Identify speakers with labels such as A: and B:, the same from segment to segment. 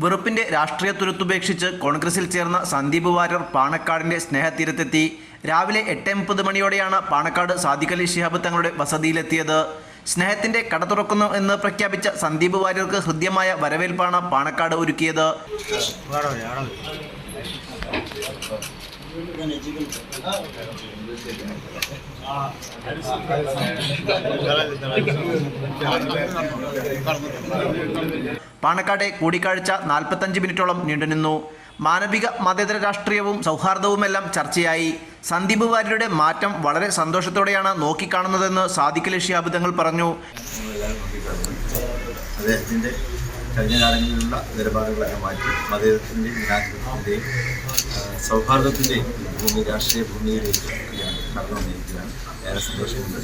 A: വെറുപ്പിന്റെ രാഷ്ട്രീയ തുരുത്തുപേക്ഷിച്ച് കോൺഗ്രസിൽ ചേർന്ന സന്ദീപ് വാര്യർ പാണക്കാടിന്റെ സ്നേഹതീരത്തെത്തി. രാവിലെ 8:30 മണിയോടെയാണ് പാണക്കാട് സാദിഖ് അലി ശിഹാബ് തങ്ങളുടെ വസതിയിലെത്തിയത്. സ്നേഹത്തിന്റെ കട തുറക്കുന്നു എന്ന് പ്രഖ്യാപിച്ച സന്ദീപ് വാര്യർക്ക് ഹൃദ്യമായ വരവേൽപ്പാണ് പാണക്കാട് ഒരുക്കിയത്. പാണക്കാട്ടെ കൂടിക്കാഴ്ച 45 മിനിറ്റോളം നീണ്ടുനിന്നു. മാനവിക മതേതര രാഷ്ട്രീയവും സൗഹാർദ്ദവുമെല്ലാം ചർച്ചയായി. സന്ദീപ് വാര്യരുടെ മാറ്റം വളരെ സന്തോഷത്തോടെയാണ് നോക്കിക്കാണുന്നതെന്ന് സാദിഖ് അലി ശിഹാബ് തങ്ങൾ പറഞ്ഞു.
B: അദ്ദേഹത്തിൻ്റെ കഴിഞ്ഞ കാലങ്ങളിലുള്ള നിലപാടുകളൊക്കെ മാറ്റി മതേതരത്തിൻ്റെയും ജനാധിപത്യത്തിൻ്റെയും സൗഹാർദ്ദത്തിൻ്റെയും രാഷ്ട്രീയ ഭൂമിയിലേക്ക് കടന്നു വന്നിരിക്കുകയാണ്. ഏറെ സന്തോഷമുണ്ട്.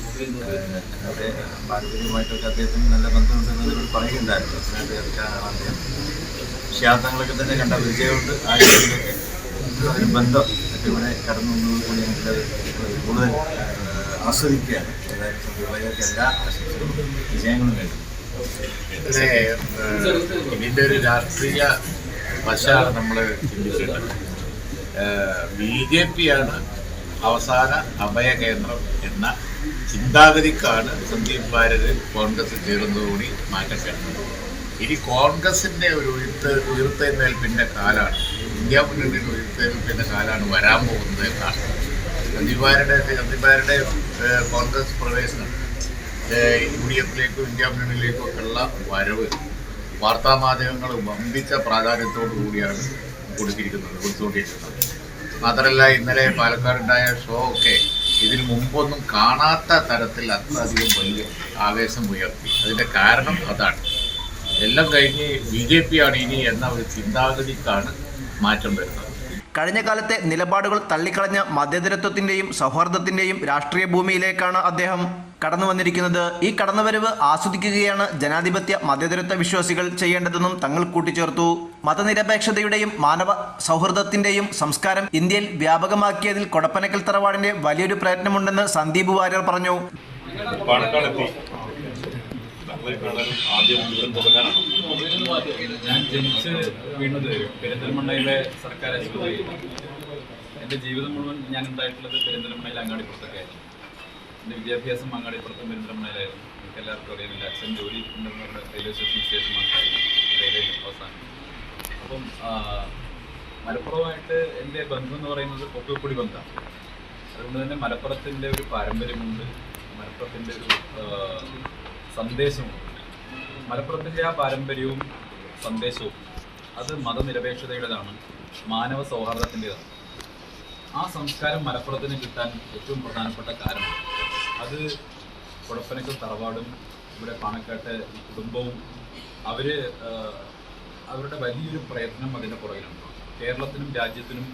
B: ഞങ്ങളുടെ പാരമ്പര്യമായിട്ടൊക്കെ അദ്ദേഹത്തിന് നല്ല ബന്ധമുണ്ടെന്നതിൽ പറയുന്നുണ്ടായിരുന്നു. അദ്ദേഹത്തിനാണ് അദ്ദേഹം ശാസ്ത്രങ്ങളൊക്കെ തന്നെ കണ്ട പരിചയമുണ്ട്. ആ രീതിയിലൊക്കെ ഒരു ബന്ധം ഒക്കെ ഇവിടെ കടന്നു വന്നതുകൊണ്ട് ഞങ്ങൾക്കത് കൂടുതൽ ആസ്വദിക്കുകയാണ്. ഏതായാലും സന്ദീപ് എല്ലാ ആശംസകളും വിജയങ്ങളും നേടും.
C: ഇതിൻ്റെ ഒരു രാഷ്ട്രീയ വശമാണ് നമ്മൾ ചിന്തിക്കേണ്ടത്. BJP ആണ് അവസാന അഭയകേന്ദ്രം എന്ന ചിന്താഗതിക്കാണ് സന്ദീപ് വാര്യർ കോൺഗ്രസ് ചേർന്നതുകൂടി മാറ്റം വരുന്നത്. ഇനി കോൺഗ്രസിൻ്റെ ഒരു ഉയർത്തെഴുന്നേൽപ്പിൻ്റെ കാലമാണ്, ഇന്ത്യ മുന്നണിയുടെ ഉയർത്തെഴുന്നേൽപ്പിൻ്റെ കാലമാണ് വരാൻ പോകുന്നത് എന്നാണ്. സന്ദീപ് വാര്യരുടെ കോൺഗ്രസ് പ്രവേശനം UDF-ലേക്കും ഇന്ത്യ മുന്നണിയിലേക്കും ഒക്കെയുള്ള വരവ് വാർത്താമാധ്യമങ്ങൾ വമ്പിച്ച പ്രാധാന്യത്തോടു കൂടിയാണ് കൊടുത്തുകൊണ്ടിരിക്കുന്നത്. മാത്രമല്ല, ഇന്നലെ പാലക്കാടുണ്ടായ ഷോ ഒക്കെ ഇതിന് മുമ്പൊന്നും കാണാത്ത തരത്തിൽ അത്രയധികം വലിയ ആവേശം ഉയർത്തി. അതിൻ്റെ കാരണം അതാണ്. എല്ലാം കഴിഞ്ഞ് BJP ആണ് ഇനി എന്ന ഒരു ചിന്താഗതിക്കാണ് മാറ്റം വരുന്നത്.
A: കഴിഞ്ഞ കാലത്തെ നിലപാടുകൾ തള്ളിക്കളഞ്ഞ മതേതരത്വത്തിന്റെയും സൗഹാർദ്ദത്തിന്റെയും രാഷ്ട്രീയ ഭൂമിയിലേക്കാണ് അദ്ദേഹം കടന്നു വന്നിരിക്കുന്നത്. ഈ കടന്നുവരവ് ആസ്വദിക്കുകയാണ് ജനാധിപത്യ മതേതരത്വ വിശ്വാസികൾ ചെയ്യേണ്ടതെന്നും തങ്ങൾ കൂട്ടിച്ചേർത്തു. മതനിരപേക്ഷതയുടെയും മാനവ സൗഹൃദത്തിന്റെയും സംസ്കാരം ഇന്ത്യയിൽ വ്യാപകമാക്കിയതിൽ കൊടപ്പനക്കൽ തറവാടിന്റെ വലിയൊരു പ്രയത്നമുണ്ടെന്ന് സന്ദീപ് വാര്യർ പറഞ്ഞു.
D: ഞാൻ ജനിച്ച് വീണത് പെരിന്തൽമണ്ണയിലെ സർക്കാർ ആശുപത്രിയിൽ. എൻ്റെ ജീവിതം മുഴുവൻ ഞാൻ ഉണ്ടായിട്ടുള്ളത് പെരിന്തൽമണ്ണയിലെ അങ്ങാടിപ്പുറത്തൊക്കെയായിരുന്നു. എൻ്റെ വിദ്യാഭ്യാസം അങ്ങാടിപ്പുറത്തും പെരിന്തൽമണ്ണയിലായിരുന്നു. എനിക്ക് എല്ലാവർക്കും അറിയാം, എൻ്റെ അച്ഛൻ ജോലി ഉണ്ടെന്ന് പറഞ്ഞ റെയിൽവേ സ്റ്റേഷൻ സ്റ്റേഷനായിരുന്നു റെയിൽവേയിൽ അവസാനം. അപ്പം മലപ്പുറമായിട്ട് എൻ്റെ ബന്ധം എന്ന് പറയുന്നത് പൊക്കിപ്പൊടി ബന്ധമാണ്. അതുകൊണ്ട് തന്നെ മലപ്പുറത്തിൻ്റെ ഒരു പാരമ്പര്യമുണ്ട്, മലപ്പുറത്തിൻ്റെ ഒരു സന്ദേശമുണ്ട്. മലപ്പുറത്തിൻ്റെ ആ പാരമ്പര്യവും സന്ദേശവും അത് മതനിരപേക്ഷതയുടേതാണ്, മാനവ സൗഹാർദ്ദത്തിൻ്റെതാണ്. ആ സംസ്കാരം മലപ്പുറത്തിന് കിട്ടാൻ ഏറ്റവും പ്രധാനപ്പെട്ട കാരണം അത് കൊടപ്പനക്കൽ തറവാടും ഇവിടെ പാണക്കാട്ടെ ഈ കുടുംബവും അവരുടെ വലിയൊരു പ്രയത്നം അതിൻ്റെ പുറകിലുണ്ട്. കേരളത്തിനും രാജ്യത്തിനും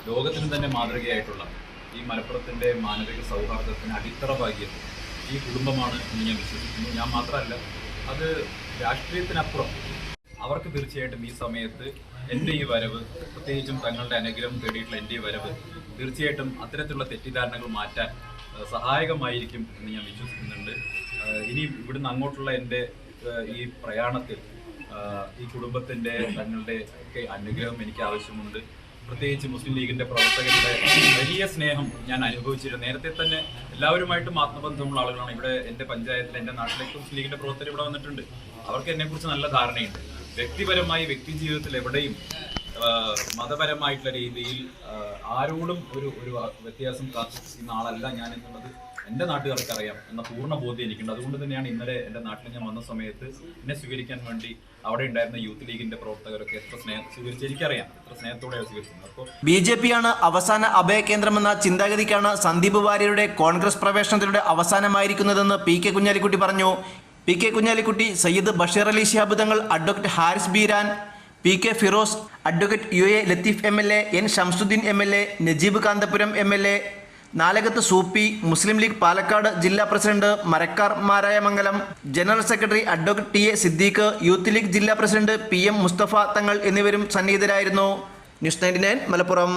D: ലോകത്തിനും തന്നെ മാതൃകയായിട്ടുള്ള ഈ മലപ്പുറത്തിൻ്റെ മാനവിക സൗഹാർദ്ദത്തിന് അടിത്തറ പാകിയത് ഈ കുടുംബമാണ് എന്ന് ഞാൻ വിശ്വസിക്കുന്നു. ഞാൻ മാത്രമല്ല, അത് രാഷ്ട്രീയത്തിനപ്പുറം അവർക്ക് തീർച്ചയായിട്ടും ഈ സമയത്ത് എൻ്റെ ഈ വരവ്, പ്രത്യേകിച്ചും തങ്ങളുടെ അനുഗ്രഹം തേടിയിട്ടുള്ള എൻ്റെ ഈ വരവ് തീർച്ചയായിട്ടും അത്തരത്തിലുള്ള തെറ്റിദ്ധാരണകൾ മാറ്റാൻ സഹായകമായിരിക്കും എന്ന് ഞാൻ വിശ്വസിക്കുന്നുണ്ട്. ഇനി ഇവിടുന്ന് അങ്ങോട്ടുള്ള എൻ്റെ ഈ പ്രയാണത്തിൽ ഈ കുടുംബത്തിൻ്റെ തങ്ങളുടെ ഒക്കെ അനുഗ്രഹം എനിക്ക് ആവശ്യമുണ്ട്. പ്രത്യേകിച്ച് മുസ്ലിം ലീഗിൻ്റെ പ്രവർത്തകരുടെ വലിയ സ്നേഹം ഞാൻ അനുഭവിച്ചിരുന്നു. നേരത്തെ തന്നെ എല്ലാവരുമായിട്ടും ആത്മബന്ധമുള്ള ആളുകളാണ്. ഇവിടെ എൻ്റെ പഞ്ചായത്തിൽ, എൻ്റെ നാട്ടിലേക്ക് മുസ്ലിം ലീഗിൻ്റെ പ്രവർത്തകർ ഇവിടെ വന്നിട്ടുണ്ട്. അവർക്ക് എന്നെക്കുറിച്ച് നല്ല ധാരണയുണ്ട്. വ്യക്തിപരമായി വ്യക്തി ജീവിതത്തിൽ എവിടെയും മതപരമായിട്ടുള്ള രീതിയിൽ ആരോടും ഒരു വ്യത്യാസം കാണിക്കുന്ന ആളല്ല ഞാൻ എന്നുള്ളത് എൻ്റെ നാട്ടുകാർക്ക് അറിയാം എന്ന പൂർണ്ണ ബോധ്യം എനിക്കുണ്ട്. അതുകൊണ്ട് തന്നെയാണ് ഇന്നലെ എൻ്റെ നാട്ടിൽ ഞാൻ വന്ന സമയത്ത് എന്നെ സ്വീകരിക്കാൻ വേണ്ടി അവിടെ ഉണ്ടായിരുന്ന യൂത്ത് ലീഗിന്റെ പ്രവർത്തകരൊക്കെ എത്ര സ്വീകരിച്ച് എനിക്കറിയാം, എത്ര സ്നേഹത്തോടെയാണ് സ്വീകരിക്കുന്നത്. അപ്പോൾ
A: BJP ആണ് അവസാന അഭയകേന്ദ്രമെന്ന ചിന്താഗതിക്കാണ് സന്ദീപ് വാര്യരുടെ കോൺഗ്രസ് പ്രവേശനത്തിലൂടെ അവസാനമായിരിക്കുന്നതെന്ന് PK കുഞ്ഞാലിക്കുട്ടി പറഞ്ഞു. PK Kunhalikutty, Sayyid Basheer Ali Shihab Thangal, advocate Haris Beeran, PK Firoz, advocate UA Latheef MLA, N Shamsudheen MLA, Najeeb Kanthapuram MLA, Nalakath Sooppy, Muslim League Palakkad ജില്ലാ president Marakkar Marayamangalam, general secretary advocate TA Siddique, Youth League ജില്ലാ പ്രസിഡന്റ് PM മുസ്തഫ തങ്ങൾ എന്നിവരും സന്നിഹിതരായിരുന്നു. ന്യൂസ് 99 മലപ്പുറം.